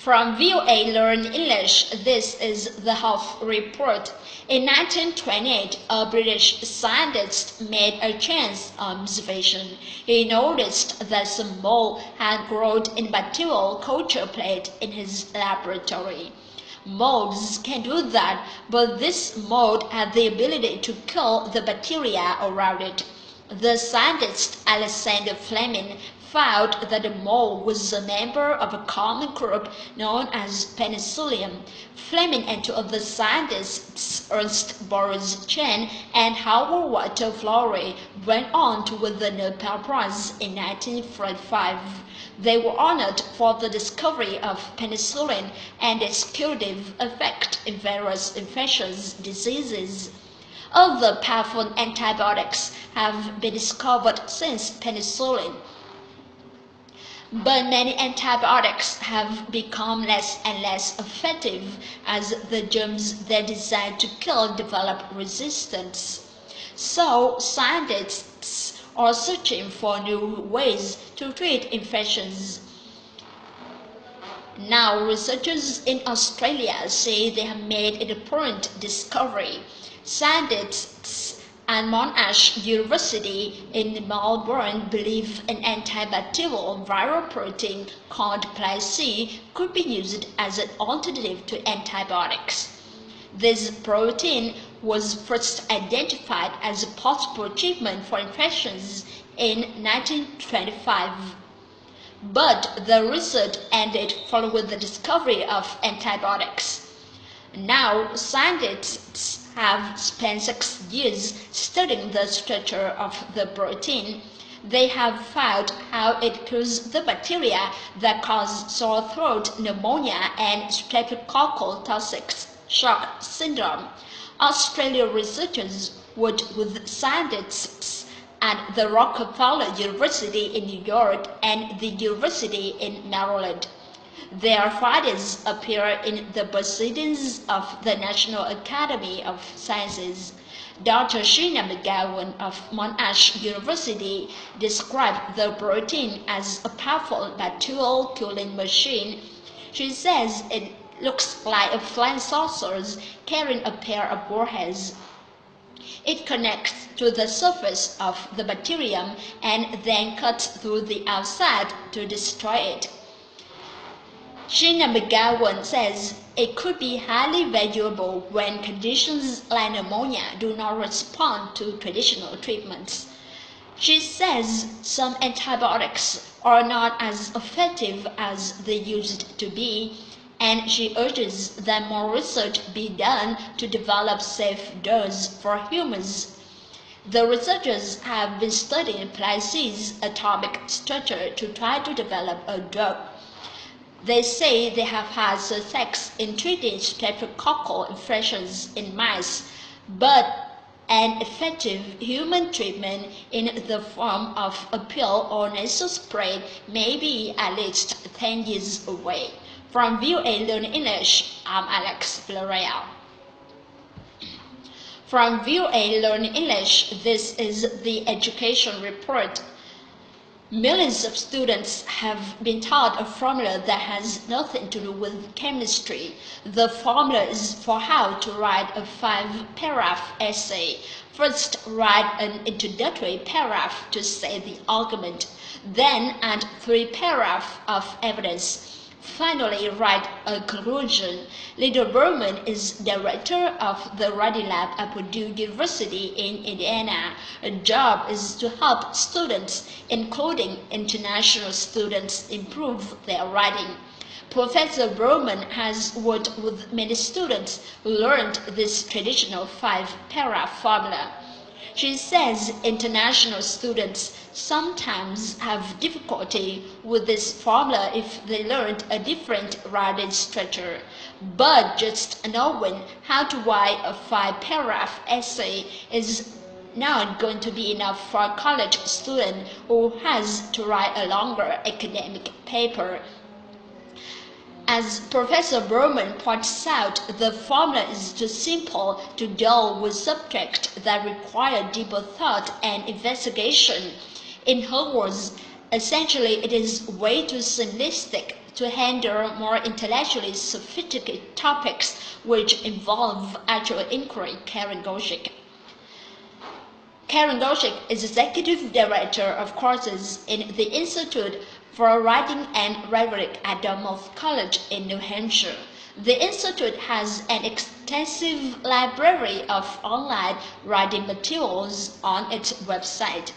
From Voa Learn English, this is the Health Report. In 1928, a British scientist made a chance observation. He noticed that some mold had grown in a bacterial culture plate in his laboratory. Molds can do that, but this mold had the ability to kill the bacteria around it. The scientist Alexander Fleming found that the mold was a member of a common group known as penicillium. Fleming and two other scientists, Ernst Boris Chen and Howard Walter Florey, went on to win the Nobel Prize in 1945. They were honored for the discovery of penicillin and its curative effect in various infectious diseases. Other powerful antibiotics have been discovered since penicillin, but many antibiotics have become less and less effective as the germs they're designed to kill develop resistance. So scientists are searching for new ways to treat infections. Now researchers in Australia say they have made an important discovery. Scientists at Monash University in Melbourne believe an antibacterial viral protein called Plic could be used as an alternative to antibiotics. This protein was first identified as a possible treatment for infections in 1925. But the research ended following the discovery of antibiotics. Now scientists have spent 6 years studying the structure of the protein. They have found how it kills the bacteria that cause sore throat, pneumonia, and streptococcal toxic shock syndrome. Australian researchers worked with scientists at the Rockefeller University in New York and the University in Maryland. Their findings appear in the Proceedings of the National Academy of Sciences. Dr. Sheena McGowan of Monash University described the protein as a powerful bacterial killing machine. She says it looks like a flying saucer carrying a pair of warheads. It connects to the surface of the bacterium and then cuts through the outside to destroy it. Sheena McGowan says it could be highly valuable when conditions like pneumonia do not respond to traditional treatments. She says some antibiotics are not as effective as they used to be, and she urges that more research be done to develop safe doses for humans. The researchers have been studying Plic's atomic structure to try to develop a drug. They say they have had success in treating streptococcal infections in mice, but an effective human treatment in the form of a pill or nasal spray may be at least 10 years away. From Voa Learn English, I'm Alex Villarreal. From Voa Learn English, this is the Education Report. Millions of students have been taught a formula that has nothing to do with chemistry. The formula is for how to write a 5-paragraph essay. First, write an introductory paragraph to say the argument, then add 3 paragraphs of evidence. Finally, write a conclusion. Linda Berman is director of the Writing Lab at Purdue University in Indiana. Her job is to help students, including international students, improve their writing. Professor Berman has worked with many students who learned this traditional 5-paragraph formula. She says international students sometimes have difficulty with this formula if they learned a different writing structure. But just knowing how to write a 5-paragraph essay is not going to be enough for a college student who has to write a longer academic paper. As Professor Berman points out, the formula is too simple to deal with subjects that require deeper thought and investigation. In her words, Essentially, it is way too simplistic to handle more intellectually sophisticated topics which involve actual inquiry. Karen Goshik is Executive Director of Courses in the Institute for Writing and Rhetoric at Dartmouth College in New Hampshire. The Institute has an extensive library of online writing materials on its website.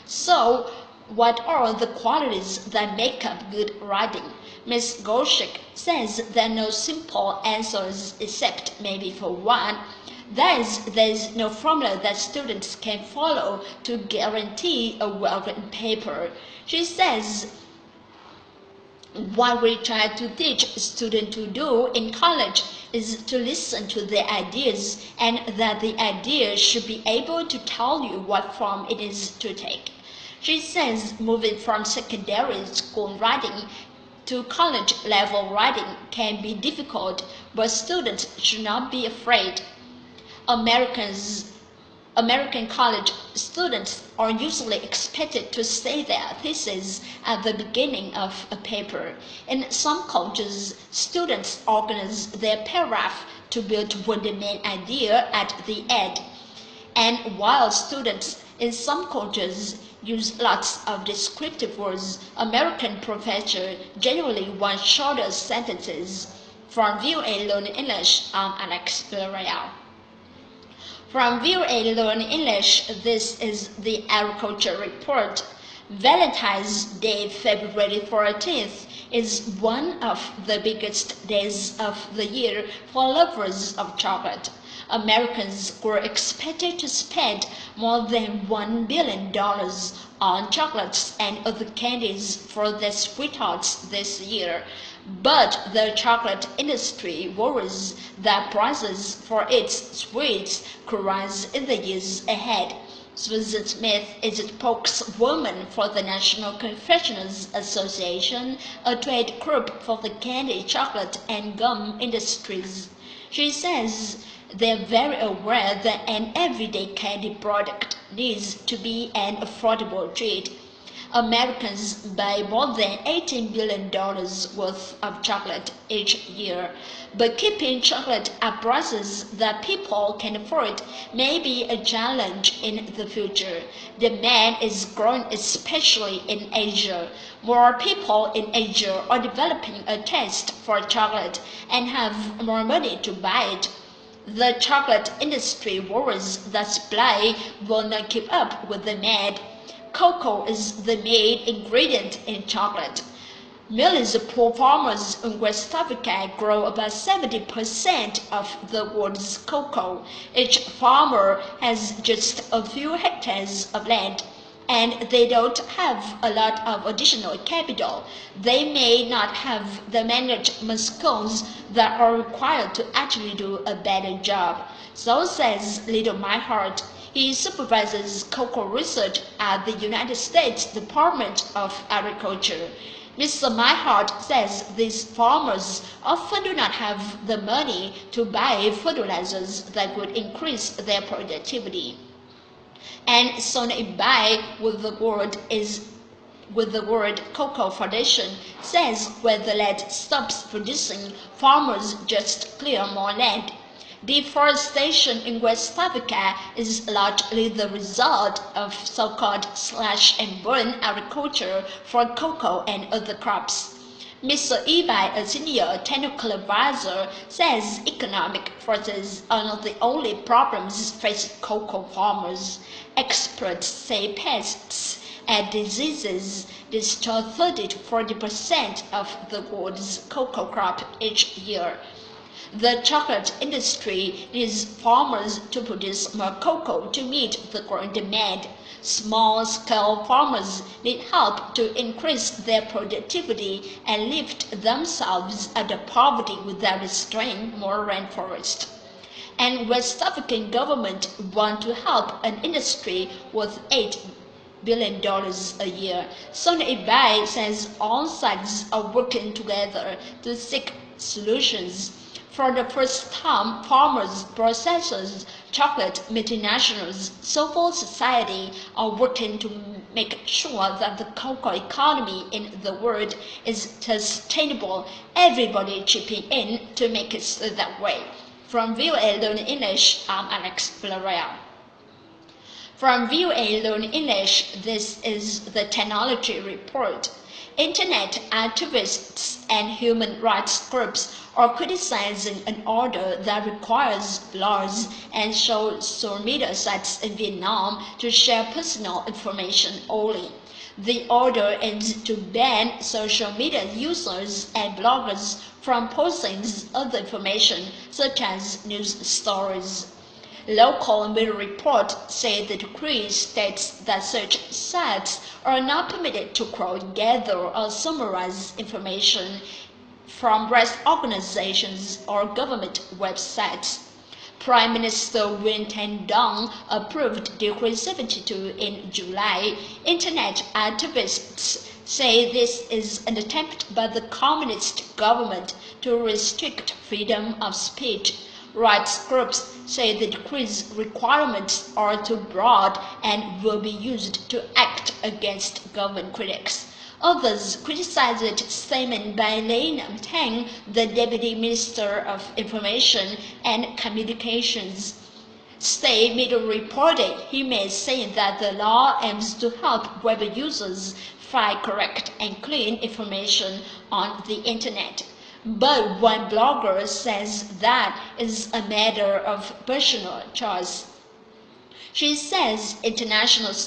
So, what are the qualities that make up good writing? Ms. Goshik says there are no simple answers except maybe for one. There's no formula that students can follow to guarantee a well-written paper. She says what we try to teach students to do in college is to listen to their ideas, and that the ideas should be able to tell you what form it is to take. She says moving from secondary school writing to college level writing can be difficult, but students should not be afraid. American college students are usually expected to say their thesis at the beginning of a paper. In some cultures, students organize their paragraph to build with the main idea at the end. And while students in some cultures use lots of descriptive words, American professors generally want shorter sentences. From Voa Learn English, I'm Alex Villarreal. From Voa Learn English, this is the Agriculture Report. Valentine's Day, February 14th, is one of the biggest days of the year for lovers of chocolate. Americans were expected to spend more than $1 billion on chocolates and other candies for their sweethearts this year. But the chocolate industry worries that prices for its sweets could rise in the years ahead. Susan Smith is a spokeswoman for the National Confectioners Association, a trade group for the candy, chocolate, and gum industries. She says they are very aware that an everyday candy product needs to be an affordable treat. Americans buy more than $18 billion worth of chocolate each year, but keeping chocolate at prices that people can afford may be a challenge in the future. Demand is growing, especially in Asia. More people in Asia are developing a taste for chocolate and have more money to buy it. The chocolate industry worries that supply will not keep up with demand. Cocoa is the main ingredient in chocolate. Millions of poor farmers in West Africa grow about 70% of the world's cocoa. Each farmer has just a few hectares of land, and they don't have a lot of additional capital. They may not have the management skills that are required to actually do a better job. So says Little My Heart. He supervises cocoa research at the United States Department of Agriculture. Mr. My Heart says these farmers often do not have the money to buy fertilizers that would increase their productivity. And Sona Ibai with the word Cocoa Foundation says when the land stops producing, farmers just clear more land. Deforestation in West Africa is largely the result of so-called slash and burn agriculture for cocoa and other crops. Mr. Ibai, a senior technical advisor, says economic forces are not the only problems facing cocoa farmers. Experts say pests and diseases destroy 30 to 40% of the world's cocoa crop each year. The chocolate industry needs farmers to produce more cocoa to meet the growing demand. Small-scale farmers need help to increase their productivity and lift themselves out of poverty without destroying more rainforest. And West African government want to help an industry worth $8 billion a year. Sona Ibai says all sides are working together to seek solutions. For the first time, farmers, processors, chocolate multinationals, civil society are working to make sure that the cocoa economy in the world is sustainable, everybody chipping in to make it that way. From VOA Learn English, I'm Alex Villarreal. From VOA Learn English, this is the Technology Report. Internet activists and human rights groups are criticizing an order that requires blogs and social media sites in Vietnam to share personal information only. The order aims to ban social media users and bloggers from posting other information such as news stories. Local media reports say the decree states that such sites are not permitted to quote, gather, or summarize information from rights organizations or government websites. Prime Minister Nguyen Dong approved Decree 72 in July. Internet activists say this is an attempt by the communist government to restrict freedom of speech. Rights groups say the decree's requirements are too broad and will be used to act against government critics. Others criticized a statement by Liên, the Deputy Minister of Information and Communications. State media reported he may say that the law aims to help web users find correct and clean information on the Internet. But one blogger says that is a matter of personal choice. She says Vietnamese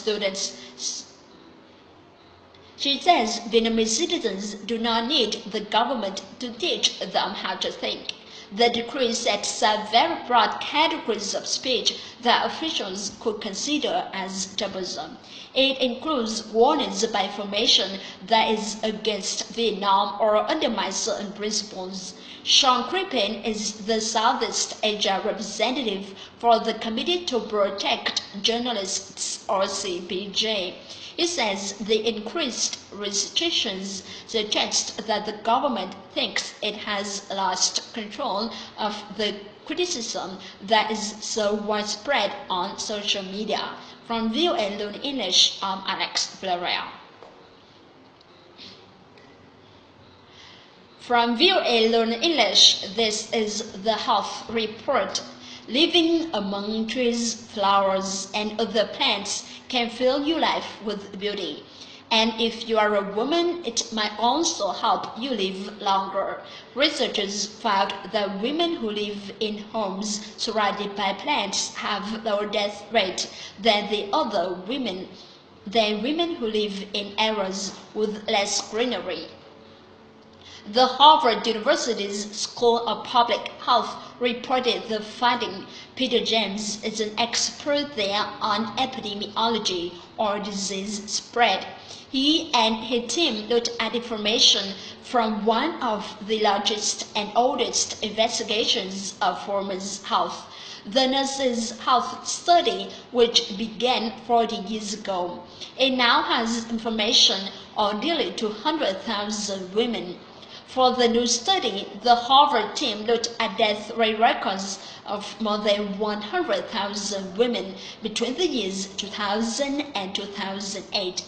citizens do not need the government to teach them how to think. The decree sets out very broad categories of speech that officials could consider as troublesome. It includes warnings about information that is against Vietnam or undermines certain principles. Sean Crippen is the Southeast Asia representative for the Committee to Protect Journalists, or CPJ. He says the increased restrictions suggest that the government thinks it has lost control of the criticism that is so widespread on social media. From VOA Learn English, I'm Alex Villarreal. From VOA Learn English, this is the Health Report. Living among trees, flowers, and other plants can fill your life with beauty. And if you are a woman, it might also help you live longer. Researchers found that women who live in homes surrounded by plants have lower death rate than women who live in areas with less greenery. The Harvard University's School of Public Health reported the finding. Peter James is an expert there on epidemiology or disease spread. He and his team looked at information from one of the largest and oldest investigations of women's health, the Nurses' Health Study, which began 40 years ago. It now has information on nearly 200,000 women. For the new study, the Harvard team looked at death rate records of more than 100,000 women between the years 2000 and 2008.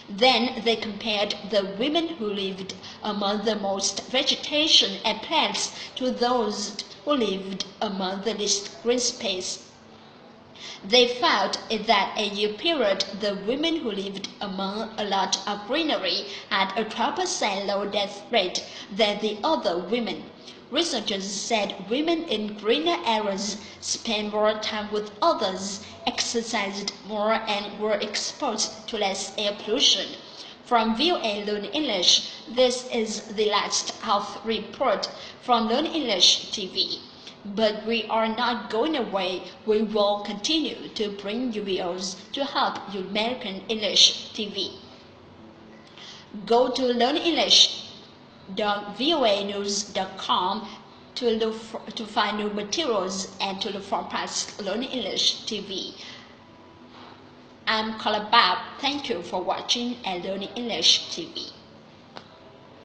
Then they compared the women who lived among the most vegetation and plants to those who lived among the least green space. They found in that 8-year period, the women who lived among a lot of greenery had a 12% lower death rate than the other women. Researchers said women in greener areas spent more time with others, exercised more, and were exposed to less air pollution. From VOA Learn English, this is the last health report from Learn English TV. But we are not going away. We will continue to bring you videos to help you American English TV. Go to learnenglish.voanews.com to find new materials and to look for past Learn English TV. I'm Carla Bab. Thank you for watching and Learning English TV.